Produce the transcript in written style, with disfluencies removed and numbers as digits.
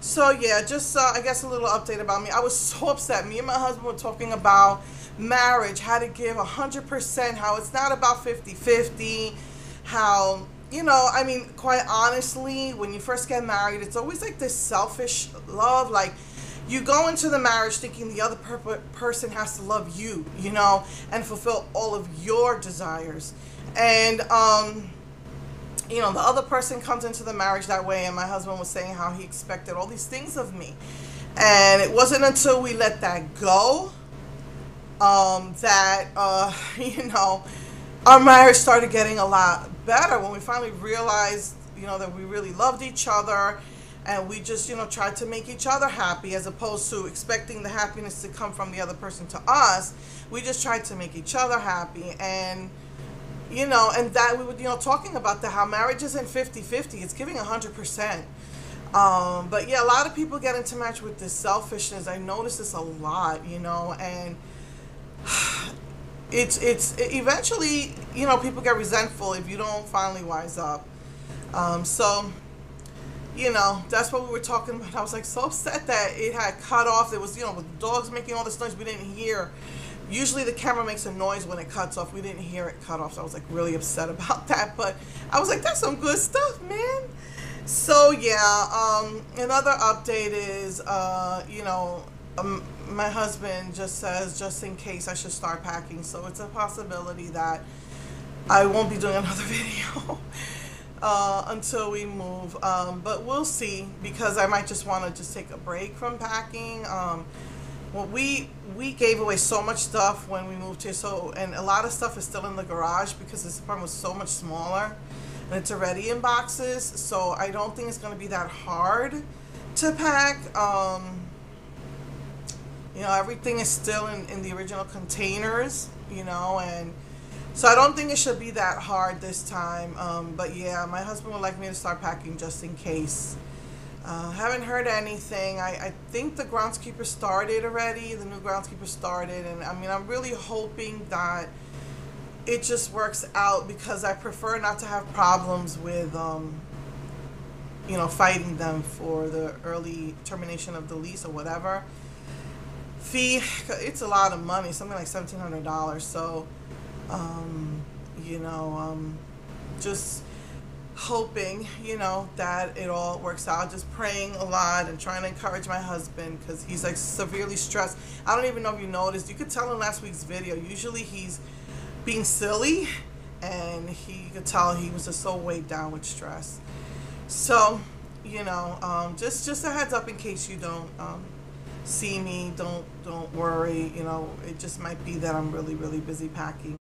So yeah, just I guess a little update about me. I was so upset. Me and my husband were talking about marriage, how to give 100%, how it's not about 50-50, how, I mean, quite honestly, when you first get married, it's always like this selfish love. Like, you go into the marriage thinking the other person has to love you, and fulfill all of your desires. And the other person comes into the marriage that way, and my husband was saying how he expected all these things of me. And it wasn't until we let that go that, our marriage started getting a lot better when we finally realized, that we really loved each other, and we just, tried to make each other happy as opposed to expecting the happiness to come from the other person to us. We just tried to make each other happy. And and that we were, talking about how marriage isn't 50-50, it's giving 100%. But yeah, a lot of people get into marriage with this selfishness. I notice this a lot, and it's eventually, people get resentful if you don't finally wise up. So, that's what we were talking about. I was like so upset that it had cut off. There was, with dogs making all this noise we didn't hear. Usually the camera makes a noise when it cuts off. We didn't hear it cut off, so I was like really upset about that. But I was like, that's some good stuff, man. So yeah, another update is, my husband just says, just in case, I should start packing. So it's a possibility that I won't be doing another video until we move. But we'll see, because I might just want to just take a break from packing. Well, we gave away so much stuff when we moved here, and a lot of stuff is still in the garage because this apartment was so much smaller, and it's already in boxes. So I don't think it's going to be that hard to pack. Everything is still in the original containers, and so I don't think it should be that hard this time. But yeah, my husband would like me to start packing just in case. Haven't heard anything. I think the groundskeeper started already. The new groundskeeper started, and I mean, I'm really hoping that it just works out, because I prefer not to have problems with, fighting them for the early termination of the lease or whatever fee. It's a lot of money, something like $1,700. So, just hoping, that it all works out. Just praying a lot and trying to encourage my husband, because he's like severely stressed. I don't even know if you noticed. You could tell in last week's video. Usually he's being silly, and you could tell he was just so weighed down with stress. So, just a heads up in case you don't see me. Don't worry. It just might be that I'm really, really busy packing.